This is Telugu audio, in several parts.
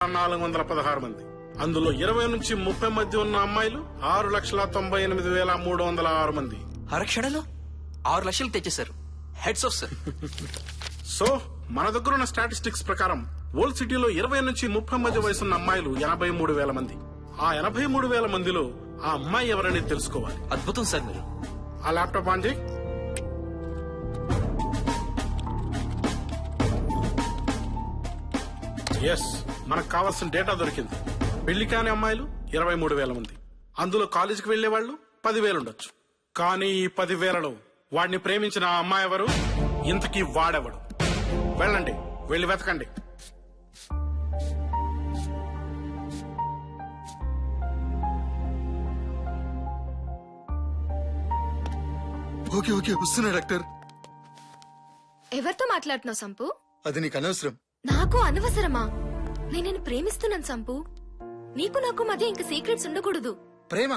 416 మంది. అందులో 20 నుంచి 30 మధ్య ఉన్న అమ్మాయిలు 6,98,306 మంది. అరక్షణలో 6 లక్షలు తెచ్చేశారు. Hats off sir. సో మన దగ్గర ఉన్న స్టాటిస్టిక్స్ ప్రకారం ఓల్డ్ సిటీలో 20 నుంచి 30 మధ్య వయసున్న అమ్మాయిలు 83,000 మంది. ఆ 83,000 మందిలో ఆ అమ్మాయి ఎవరనేది తెలుసుకోవాలి. అద్భుతం సార్ మీరు. ఆ ల్యాప్టాప్ ఆన్ చేయి. ఎస్, మనకు కావాల్సిన డేటా దొరికింది. పెళ్లి కాని అమ్మాయిలు 23,000 మంది. అందులో కాలేజీకి వెళ్లే వాళ్ళు 10,000 ఉండొచ్చు. కానీ ఈ 10,000లో వాడిని ప్రేమించిన ఆ అమ్మాయి ఎవరు? ఇంతకీ వాడెవడు? వెళ్ళండి, వెళ్ళి వెతకండి. ఓకే ఓకే వస్తున్నా డాక్టర్. ఎవరితో మాట్లాడుతున్నావు సంపు? అది నీకు అనవసరం. నాకు అనవసరమా? నేను ప్రేమిస్తున్నాను సంపు. నీకు నాకు మధ్య ఇంక సీక్రెట్స్ ఉండకూడదు. ప్రేమ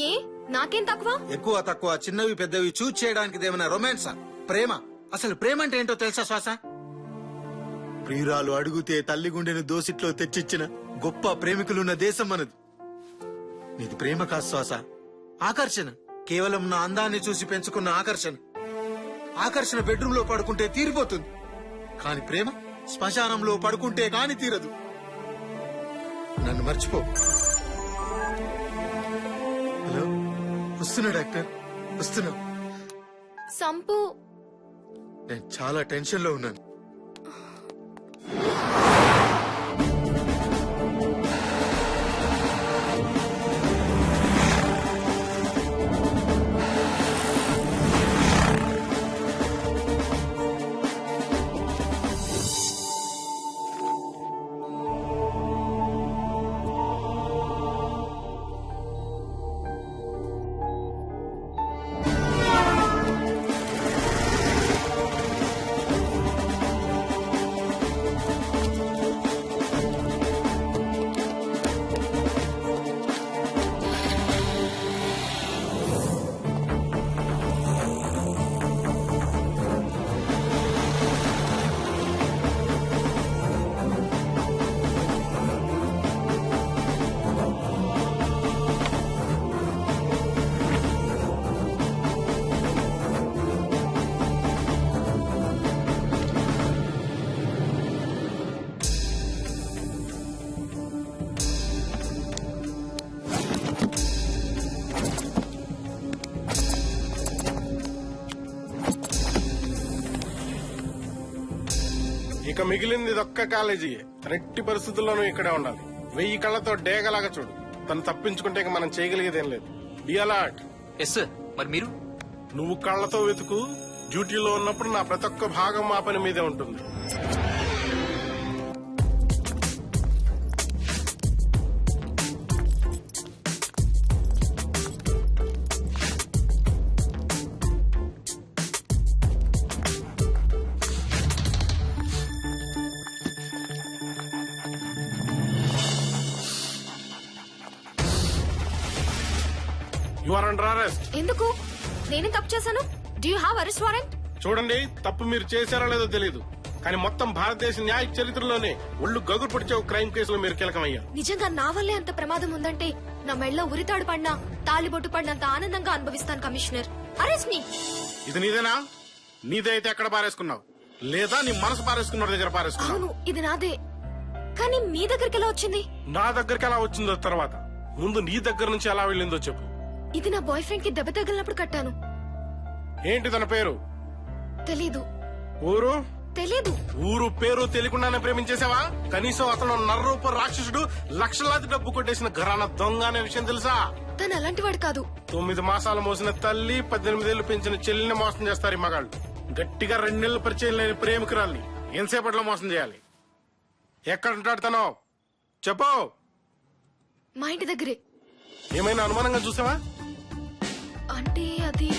ఏ నాకేం తక్కువ? ఎక్కువ తక్కువ చిన్నవి పెద్దవి చూజ్ చేయడానికి ఏమైనా రొమాన్సా? ప్రేమ అసలు ప్రేమ అంటే ఏంటో తెలుసా శ్వాస? ప్రియురాలు అడుగుతే తల్లి గుండెను దోసిట్లో తెచ్చిచ్చిన గొప్ప ప్రేమికులున్న దేశం మనది. నీది ప్రేమ కాదు శ్వాస, ఆకర్షణ. కేవలం నా అందాన్ని చూసి పెంచుకున్న ఆకర్షణ. ఆకర్షణ బెడ్రూమ్ లో పడుకుంటే తీరిపోతుంది, కాని ప్రేమ శ్మశానంలో పడుకుంటే కాని తీరదు. నన్ను మర్చిపో. హలో, వస్తున్నా డాక్టర్, వస్తున్నా. సంపు, నేను చాలా టెన్షన్ లో ఉన్నాను. ఇక మిగిలింది ఇదొక్క కాలేజీ. రెట్టి పరిస్థితుల్లోనూ ఇక్కడే ఉండాలి. 1000 కళ్లతో డేగలాగా చూడు. తను తప్పించుకుంటే ఇక మనం చేయగలిగేదేం లేదు. Be alert. Yes sir. మరి మీరు? నువ్వు కళ్లతో వెతుకు. డ్యూటీలో ఉన్నప్పుడు నా ప్రతి ఒక్క భాగం మా పని మీదే ఉంటుంది. You are under arrest. ఎందుకు? నేనేం తప్పు చేశాను? Do you have arrest warrant? చూడండి, తప్పు మీరు చేశారో లేదో తెలియదు, కానీ మొత్తం భారతదేశ న్యాయ చరిత్రలోనే ఒళ్ళు గగురు పొడిచే క్రైమ్ కేసులో మీరు కీలకమయ్యారు. నిజంగా నా వల్లే అంత ప్రమాదం ఉందంటే నా మెళ్ళలో ఉరితాడు పడినా తాళిబొట్టు పడినంత ఆనందంగా అనుభవిస్తాను కమిషనర్. అరెస్ట్ మీ. ఇది నీదేనా? నీదే అయితే ఎక్కడ పారేసుకున్నావు? లేదా నీ మనసు పారేసుకున్న దగ్గర పారేసుకున్నావు? అవును, ఇది నాదే. కానీ మీ దగ్గరికి ఎలా వచ్చింది? నా దగ్గరికి ఎలా వచ్చిందో తర్వాత, ముందు నీ దగ్గర నుంచి ఎలా వెళ్ళిందో చెప్పు. ఇది నా బాయ్ ఫ్రెండ్ కి దెబ్బ తగిలినప్పుడు కట్టాను. ఏంటి తన పేరు? తెలీదు. ఊరు? తెలీదు. ఊరు పేరు తెలియకుండానే ప్రేమించేసావా? కనీసం అతను నర్రూప రాక్షసుడు, లక్షలాది డబ్బు కొట్టేసిన ఘరానా దొంగ అనే విషయం తెలుసా? తను అలాంటి వాడు కాదు. 9 మాసాలు మోసిన తల్లి, 18 ఏళ్లు పెంచిన చెల్లిని మోసం చేస్తారు ఈ మగాళ్ళు. గట్టిగా 2 నెలలు పరిచయం లేని ప్రేమికురాల్ని ఎంతసేపట్లో మోసం చేయాలి? ఎక్కడ ఉంటాడు తను? చెప్పు. మా ఇంటి దగ్గరే. ఏమైనా అనుమానంగా చూసావా? అంటే అది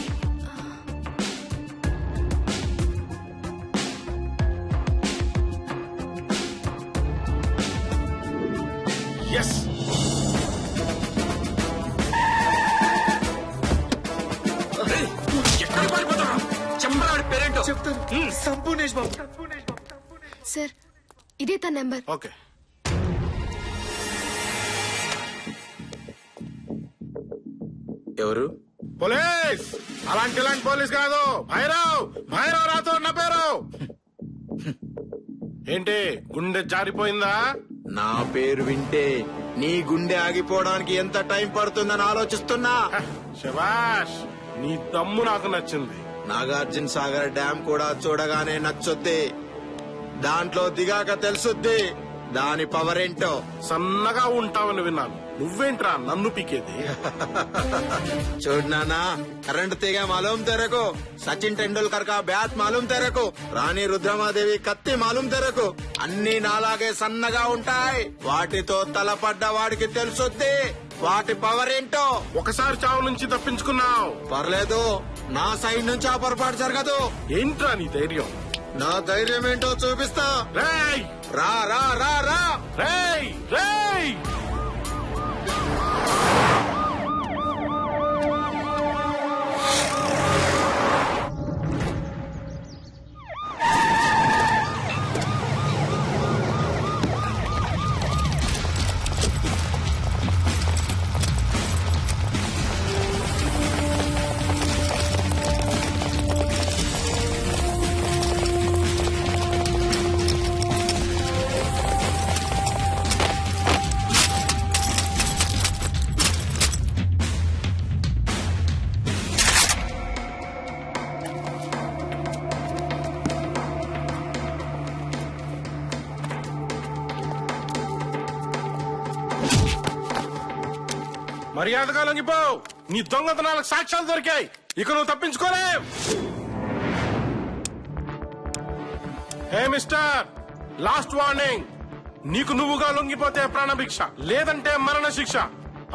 ఎస్. చెప్తాను. సంపూర్ణేష్ బాబు. సార్, ఇదే తన నెంబర్. ఓకే. ఎవరు? పోలీస్! అలాంటి పోలీస్ కాదు, భైరవ్. భైరవ్ రాథోడ్ నా పేరు. ఏంటి గుండె జారిపోయిందా? నా పేరు వింటే నీ గుండె ఆగిపోవడానికి ఎంత టైం పడుతుందని ఆలోచిస్తున్నా. శబాష్, నీ దమ్ము నాకు నచ్చింది. నాగార్జున సాగర్ డ్యామ్ కూడా చూడగానే నచ్చుద్ది, దాంట్లో దిగాక తెలుసుద్ది దాని పవర్ ఏంటో. సన్నగా ఉంటావని విన్నాను, నువ్వేంట్రా నన్ను పీకేది? చూడు నానా, కరెంట్ తీగ మాలూం తెరకు, సచిన్ టెండూల్కర్ కా బ్యాట్ మాలూం తెరకు, రాణి రుద్రమాదేవి కత్తి మాలూం తెరకు, అన్ని నాలాగే సన్నగా ఉంటాయి. వాటితో తలపడ్డ వాడికి తెలుసుద్ది వాటి పవర్ ఏంటో. ఒకసారి చావు నుంచి తప్పించుకున్నావు. పర్లేదు, నా సైడ్ నుంచి ఆ పొరపాటు జరగదు. ఏంట్రా నీ ధైర్యం? నా ధైర్యం ఏంటో చూపిస్తా. రేయ్ రా రా రా రా. రేయ్ రేయ్! మర్యాదగా లొంగిపో. నీ దొంగతనాలకు సాక్ష్యాలు దొరికాయి, ఇక నువ్వు తప్పించుకోలేవు. Hey mister, last warning. నీకు నువ్వుగా లొంగిపోతే ప్రాణభిక్ష, లేదంటే మరణ శిక్ష.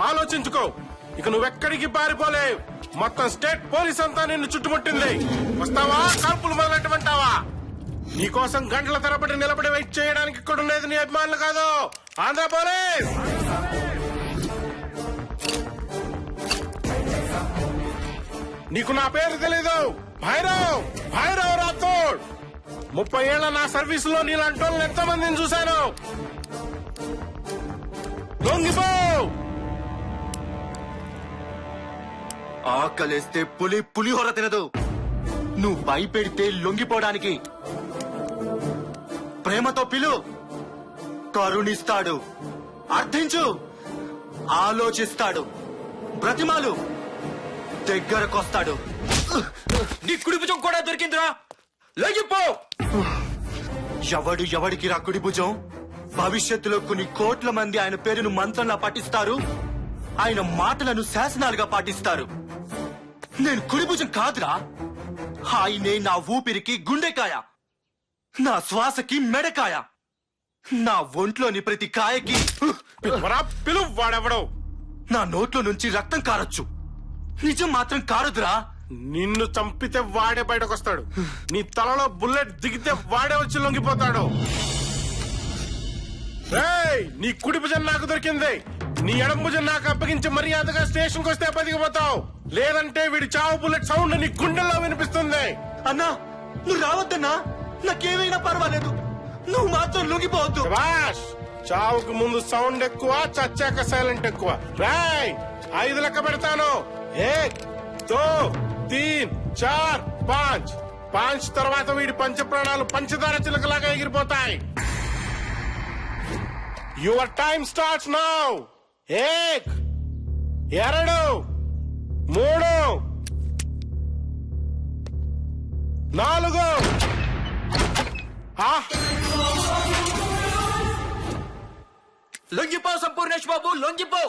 ఆలోచించుకో, ఇక నువ్వెక్కడికి పారిపోలేవు. మొత్తం స్టేట్ పోలీస్ అంతా నిన్ను చుట్టుముట్టింది. వస్తావా, కాల్పులు మొదలెట్టమంటావా? నీకోసం గంటల తరబడి నిలబడి వెయిట్ చేయడానికి ఇక్కడ ఉండేది నీ అభిమానులు కాదు, ఆంధ్ర పోలీస్. నీకు నా పేరు తెలీదు, భైరవ్. భైరవ్ రాథోడ్. 30 ఏళ్ల నా సర్వీస్ లో నీలాంటి వాళ్ళని ఎంతో మందిని చూశాను. లొంగిపో. ఆకలేస్తే పులిహోర తినదు. నువ్వు భయపెడితే లొంగిపోవడానికి. ప్రేమతో పిలు, కరుణిస్తాడు. అర్థించు, ఆలోచిస్తాడు. బ్రతిమాలు, దగ్గరకొస్తాడు. నీ కుడి భుజం కూడా దొరికిందిరా, లొంగిపో. ఎవడు ఎవడికి రా కుడి భుజం? భవిష్యత్తులో కొన్ని కోట్ల మంది ఆయన పేరును మంత్రంలా పఠిస్తారు, ఆయన మాటలను శాసనాలుగా పాటిస్తారు. నేను కుడి భుజం కాదురా, ఆయనే నా ఊపిరికి గుండెకాయ, నా శ్వాసకి మెడకాయ, నా ఒంట్లోని ప్రతి కాయకి. పిలువు, వాడెవడో. నా నోట్లో నుంచి రక్తం కారొచ్చు, నిజం మాత్రం కారదురా. నిన్ను చంపితే వాడే బయటకొస్తాడు. నీ తలలో బుల్లెట్ దిగితే వాడే వచ్చి లొంగిపోతాడు. రేయ్, నీ కుడి భుజం నాకు దొరికింది. నీ ఎడం భుజం నాకు అప్పగించి మర్యాదగా స్టేషన్ కు వస్తే బతికిపోతావు, లేదంటే వీడి చావు బుల్లెట్ సౌండ్ నీ గుండెల్లో వినిపిస్తుంది. అన్నా, నువ్వు రావద్దన్నా, నాకేమైనా పర్వాలేదు, నువ్వు మాత్రం లొంగిపోవద్దు. శభాష్, చావుకు ముందు సౌండ్ ఎక్కువ, చచ్చాక సైలెంట్ ఎక్కువ. రేయ్, 5 లెక్క పెడతాను. 1 2 3 4 5. 5 తర్వాత వీడి పంచ ప్రాణాలు పంచదార చిలకలాగా ఎగిరిపోతాయి. Your time starts now. 1 2 3 4. లొంగిపో సంపూర్ణేష్ బాబు, లొంగిపో.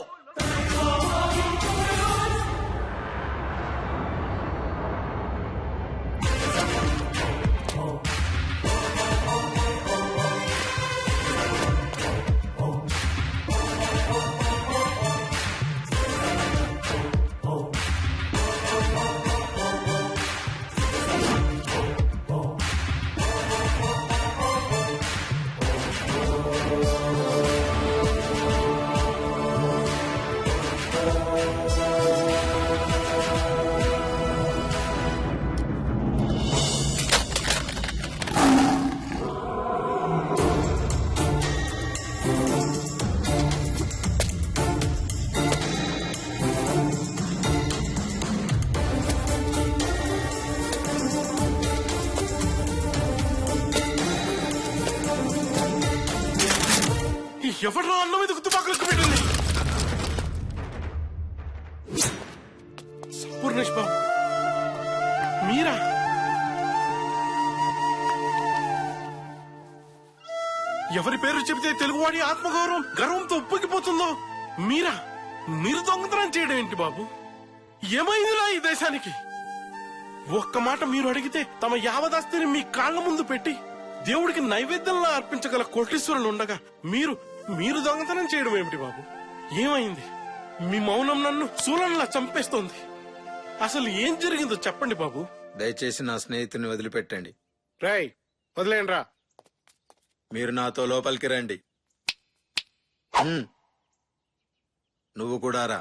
ఎవరు అన్నం మీద తుపాకులకు పెట్టింది? పూర్ణేష్ బాబు మీరా? ఎవరి పేరు చెబితే తెలుగువాడి ఆత్మగౌరవం గర్వంతో ఉప్పొంగిపోతుందో మీరా? మీరు దొంగతనం చేయడం ఏంటి బాబు? ఏమైందిరా ఈ దేశానికి? ఒక్క మాట మీరు అడిగితే తమ యావదాస్తిని మీ కాళ్ల ముందు పెట్టి దేవుడికి నైవేద్యంలా అర్పించగల కోటీశ్వరులు ఉండగా మీరు దొంగతనం చేయడం ఏమిటి బాబు? ఏమైంది? మీ మౌనం నన్ను శూలంలా చంపేస్తోంది. అసలు ఏం జరిగిందో చెప్పండి బాబు. దయచేసి నా స్నేహితుని వదిలిపెట్టండి. రేయ్ వదిలేండి రా. మీరు నాతో లోపలికి రండి. నువ్వు కూడా రా.